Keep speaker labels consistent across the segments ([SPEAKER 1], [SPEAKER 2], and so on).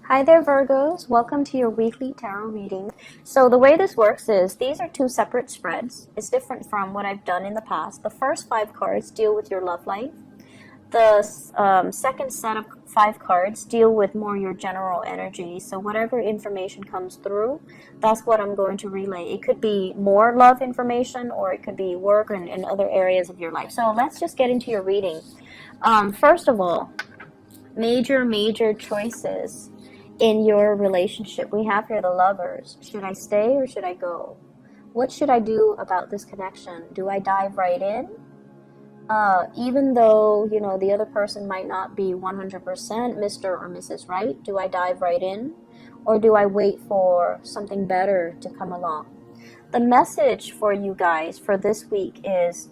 [SPEAKER 1] Hi there, Virgos. Welcome to your weekly tarot reading. So the way this works is these are two separate spreads. It's different from what I've done in the past. The first 5 cards deal with your love life. The second set of 5 cards deal with more your general energy. So whatever information comes through, that's what I'm going to relay. It could be more love information, or it could be work and other areas of your life. So let's just get into your reading. First of all, major choices in your relationship. We have here the Lovers. Should I stay or should I go? What should I do about this connection? Do I dive right in? Even though, the other person might not be 100% Mr. or Mrs. Right, do I dive right in? Or do I wait for something better to come along? The message for you guys for this week is,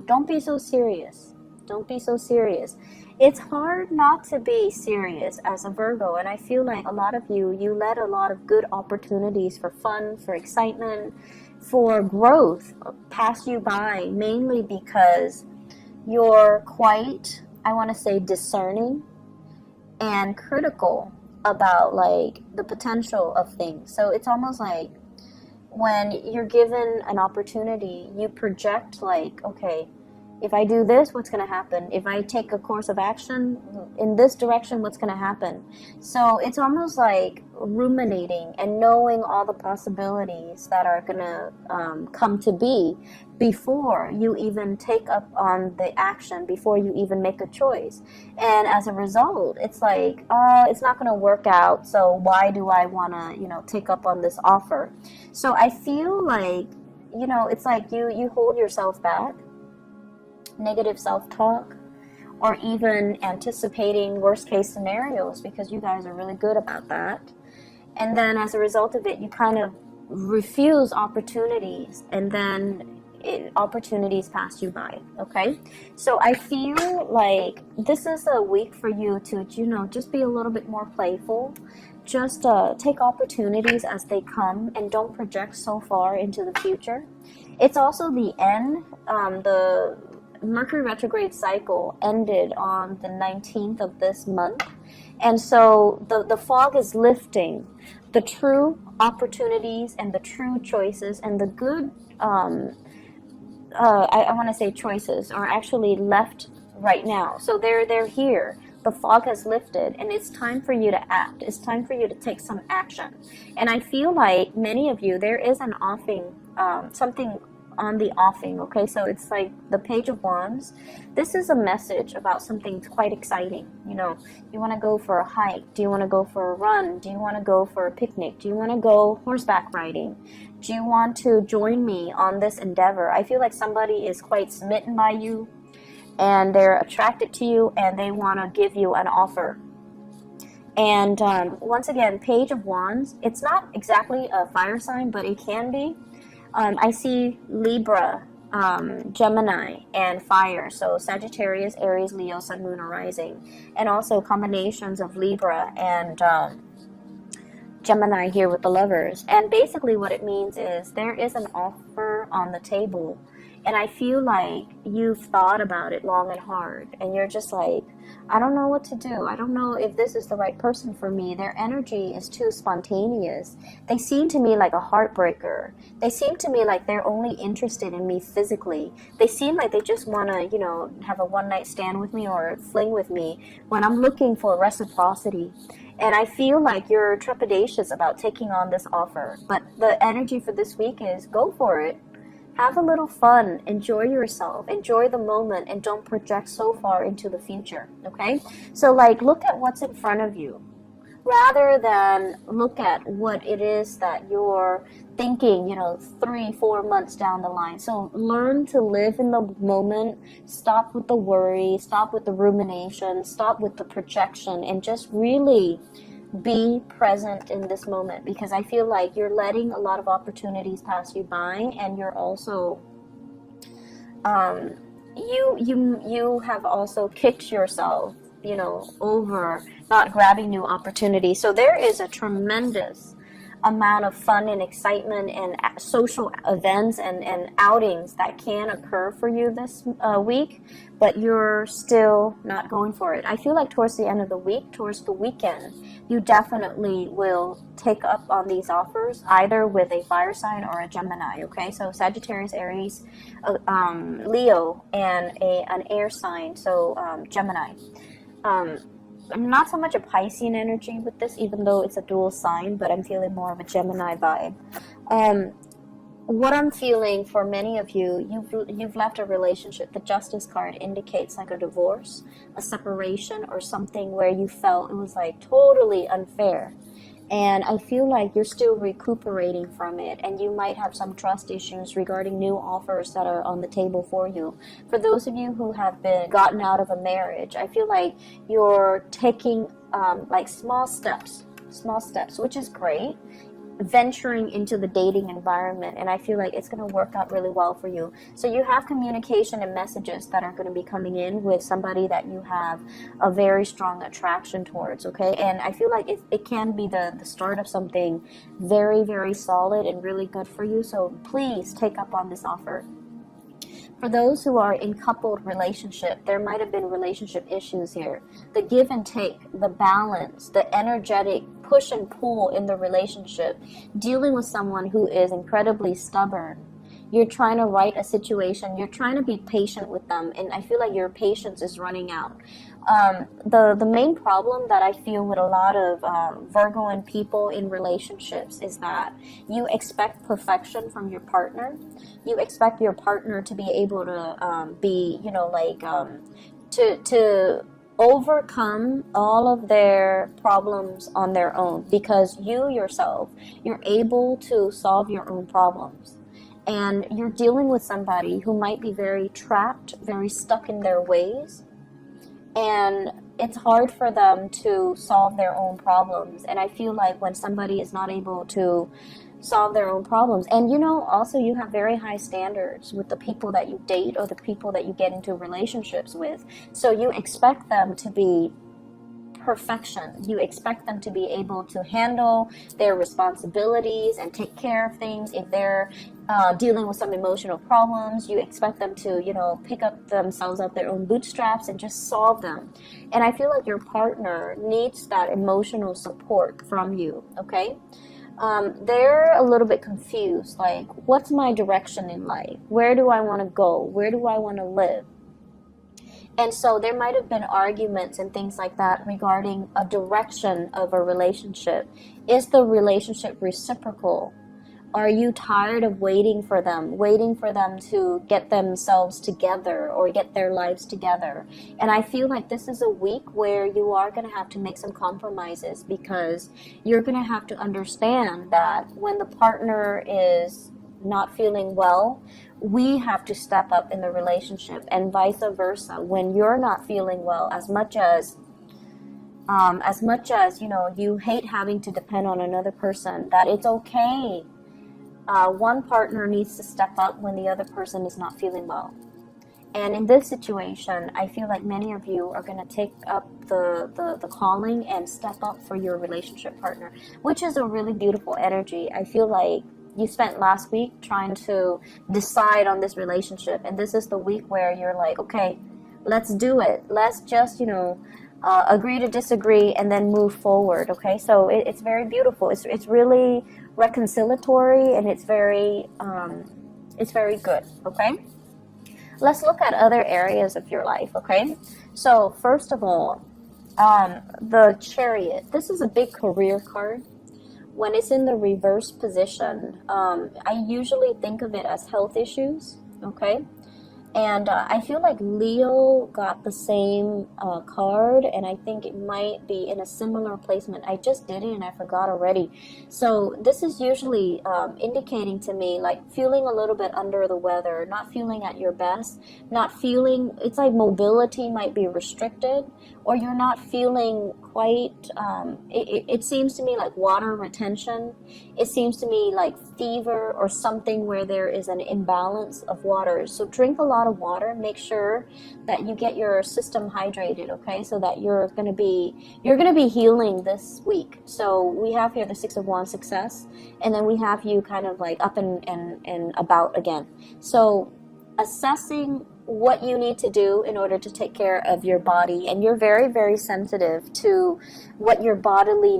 [SPEAKER 1] don't be so serious. Don't be so serious. It's hard not to be serious as a Virgo, and I feel like a lot of you let a lot of good opportunities for fun, for excitement, for growth pass you by, mainly because you're quite, I want to say, discerning and critical about the potential of things. So it's almost like when you're given an opportunity, you project okay, if I do this, what's going to happen? If I take a course of action in this direction, what's going to happen? So it's almost like ruminating and knowing all the possibilities that are going to come to be before you even take up on the action, before you even make a choice. And as a result, it's like, it's not going to work out, so why do I want to, take up on this offer? So I feel like, it's like you hold yourself back. Negative self-talk, or even anticipating worst case scenarios, because you guys are really good about that. And then as a result of it, you kind of refuse opportunities, and then opportunities pass you by. Okay, so I feel like this is a week for you to just be a little bit more playful. Just take opportunities as they come, and don't project so far into the future. It's also the end. The Mercury retrograde cycle ended on the 19th of this month, and so the fog is lifting. The true opportunities and the true choices and the good I want to say choices are actually left right now. So they're here. The fog has lifted, and it's time for you to act. It's time for you to take some action. And I feel like many of you, there is an offing, something on the offing. Okay, so it's like the Page of Wands. This is a message about something quite exciting. You want to go for a hike? Do you want to go for a run? Do you want to go for a picnic? Do you want to go horseback riding? Do you want to join me on this endeavor? I feel like somebody is quite smitten by you, and they're attracted to you, and they want to give you an offer. And once again, Page of Wands, it's not exactly a fire sign, but it can be. I see Libra, Gemini, and fire. So Sagittarius, Aries, Leo, Sun, Moon, or Rising. And also combinations of Libra and Gemini here with the Lovers. And basically what it means is there is an offer on the table. And I feel like you've thought about it long and hard. And you're just like, I don't know what to do. I don't know if this is the right person for me. Their energy is too spontaneous. They seem to me like a heartbreaker. They seem to me like they're only interested in me physically. They seem like they just want to, have a one-night stand with me or fling with me when I'm looking for reciprocity. And I feel like you're trepidatious about taking on this offer. But the energy for this week is go for it. Have a little fun, enjoy yourself, enjoy the moment, and don't project so far into the future, okay? So look at what's in front of you rather than look at what it is that you're thinking, 3-4 months down the line. So learn to live in the moment, stop with the worry, stop with the rumination, stop with the projection, and just really be present in this moment, because I feel like you're letting a lot of opportunities pass you by, and you're also you have also kicked yourself over not grabbing new opportunities. So there is a tremendous amount of fun and excitement and social events and outings that can occur for you this week, but you're still not going for it. I feel like towards the end of the week, towards the weekend, you definitely will take up on these offers, either with a fire sign or a Gemini, okay? So Sagittarius, Aries, Leo, and an air sign, so Gemini. I'm not so much a Piscean energy with this, even though it's a dual sign, but I'm feeling more of a Gemini vibe. What I'm feeling for many of you, you've left a relationship. The Justice card indicates like a divorce, a separation, or something where you felt it was like totally unfair. And I feel like you're still recuperating from it, and you might have some trust issues regarding new offers that are on the table for you. For those of you who have been gotten out of a marriage, I feel like you're taking like small steps, which is great, venturing into the dating environment, and I feel like it's going to work out really well for you. So you have communication and messages that are going to be coming in with somebody that you have a very strong attraction towards, okay? And I feel like it can be the start of something very, very solid and really good for you. So please take up on this offer. For those who are in coupled relationship, there might have been relationship issues here. The give and take, the balance, the energetic push and pull in the relationship, dealing with someone who is incredibly stubborn. You're trying to right a situation. You're trying to be patient with them, and I feel like your patience is running out. The main problem that I feel with a lot of Virgoan people in relationships is that you expect perfection from your partner. You expect your partner to be able to be, to overcome all of their problems on their own, because you yourself, you're able to solve your own problems. And you're dealing with somebody who might be very trapped, very stuck in their ways. And it's hard for them to solve their own problems. And I feel like when somebody is not able to solve their own problems, and also you have very high standards with the people that you date or the people that you get into relationships with. So you expect them to be perfection. You expect them to be able to handle their responsibilities and take care of things. If they're dealing with some emotional problems, you expect them to, pick up themselves up their own bootstraps and just solve them. And I feel like your partner needs that emotional support from you, okay? They're a little bit confused, like, what's my direction in life? Where do I want to go? Where do I want to live? And so there might have been arguments and things like that regarding a direction of a relationship. Is the relationship reciprocal? Are you tired of waiting for them to get themselves together or get their lives together? And I feel like this is a week where you are going to have to make some compromises, because you're going to have to understand that when the partner is not feeling well, we have to step up in the relationship, and vice versa. When you're not feeling well, as much as you hate having to depend on another person, that it's okay. One partner needs to step up when the other person is not feeling well. And in this situation, I feel like many of you are going to take up the calling and step up for your relationship partner, which is a really beautiful energy. I feel like you spent last week trying to decide on this relationship, and this is the week where you're like, okay, let's do it. Let's just, agree to disagree and then move forward, okay? So it's very beautiful. It's really reconciliatory, and it's very good, okay? Let's look at other areas of your life, okay? So first of all, the Chariot. This is a big career card. When it's in the reverse position, I usually think of it as health issues, okay? And I feel like Leo got the same card, and I think it might be in a similar placement. I just did it and I forgot already. So this is usually indicating to me like feeling a little bit under the weather, not feeling at your best, it's like mobility might be restricted, or you're not feeling quite, it seems to me like water retention. It seems to me like fever or something where there is an imbalance of water. So drink a lot lot of water. Make sure that you get your system hydrated, okay? So that you're gonna be healing this week. So we have here the Six of Wands, success, and then we have you kind of like up and about again. So assessing what you need to do in order to take care of your body, and you're very, very sensitive to what your bodily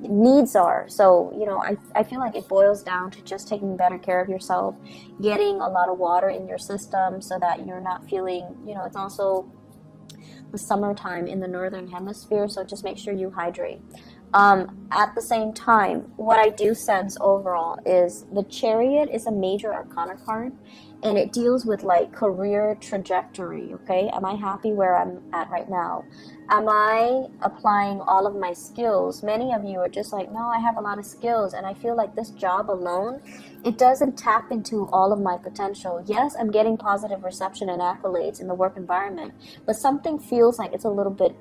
[SPEAKER 1] needs are. So, you know, I feel like it boils down to just taking better care of yourself, getting a lot of water in your system so that you're not feeling, you know, it's also the summertime in the northern hemisphere, so just make sure you hydrate. At the same time, what I do sense overall is the Chariot is a major arcana card, and it deals with like career trajectory, okay? Am I happy where I'm at right now? Am I applying all of my skills? Many of you are just like, no, I have a lot of skills, and I feel like this job alone, it doesn't tap into all of my potential. Yes, I'm getting positive reception and accolades in the work environment, but something feels like it's a little bit,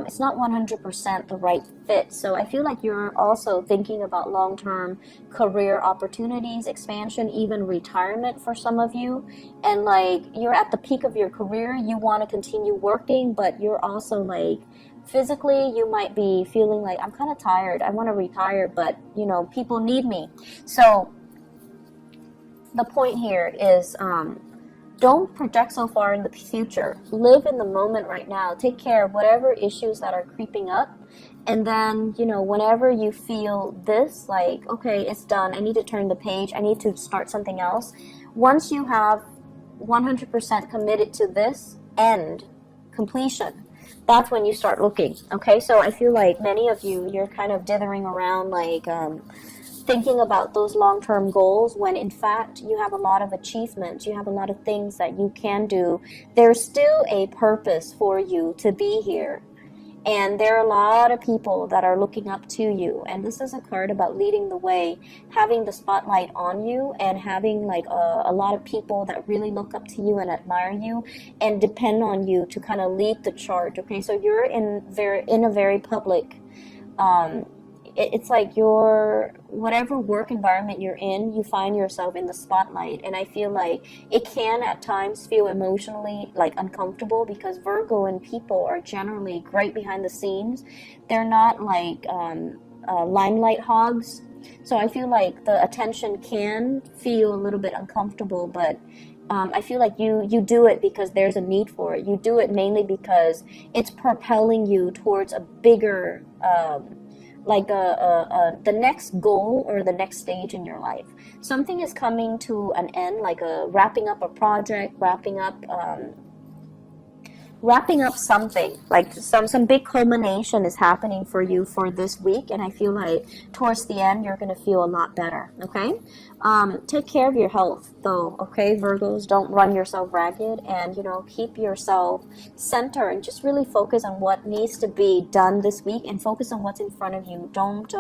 [SPEAKER 1] it's not 100% the right fit. So I feel like you're also thinking about long-term career opportunities, expansion, even retirement for some of you. And like, you're at the peak of your career, you want to continue working, but you're also like, physically, you might be feeling like, I'm kind of tired, I want to retire, but you know, people need me. So the point here is, don't project so far in the future. Live in the moment right now. Take care of whatever issues that are creeping up. And then, you know, whenever you feel this, like, okay, it's done, I need to turn the page, I need to start something else. Once you have 100% committed to this end, completion, that's when you start looking, okay? So I feel like many of you, you're kind of dithering around, like, thinking about those long-term goals when in fact you have a lot of achievements, you have a lot of things that you can do. There's still a purpose for you to be here, and there are a lot of people that are looking up to you, and this is a card about leading the way, having the spotlight on you, and having like a lot of people that really look up to you and admire you and depend on you to kind of lead the charge, okay? So you're in a very public, it's like your whatever work environment you're in, you find yourself in the spotlight. And I feel like it can at times feel emotionally like uncomfortable, because Virgo and people are generally great behind the scenes. They're not like limelight hogs. So I feel like the attention can feel a little bit uncomfortable, but I feel like you do it because there's a need for it. You do it mainly because it's propelling you towards a bigger like the next goal or the next stage in your life. Something is coming to an end, like wrapping up a project, wrapping up something, like some big culmination is happening for you for this week, and I feel like towards the end you're going to feel a lot better, okay? Take care of your health though, okay, Virgos? Don't run yourself ragged, and you know, keep yourself centered and just really focus on what needs to be done this week, and focus on what's in front of you. Don't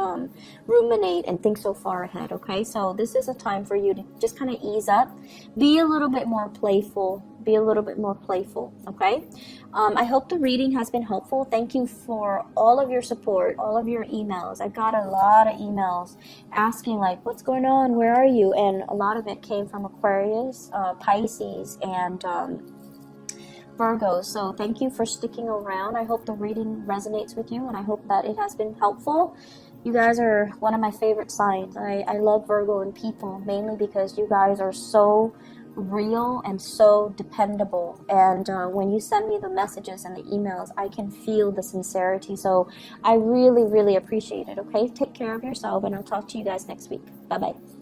[SPEAKER 1] ruminate and think so far ahead, okay? So this is a time for you to just kind of ease up, be a little bit more playful, okay? I hope the reading has been helpful. Thank you for all of your support, all of your emails. I got a lot of emails asking like, what's going on, where are you? And a lot of it came from Aquarius, Pisces, and Virgo. So thank you for sticking around. I hope the reading resonates with you, and I hope that it has been helpful. You guys are one of my favorite signs. I love Virgo and people, mainly because you guys are so real and so dependable, and when you send me the messages and the emails, I can feel the sincerity. So I really, really appreciate it, okay? Take care of yourself, and I'll talk to you guys next week. Bye bye.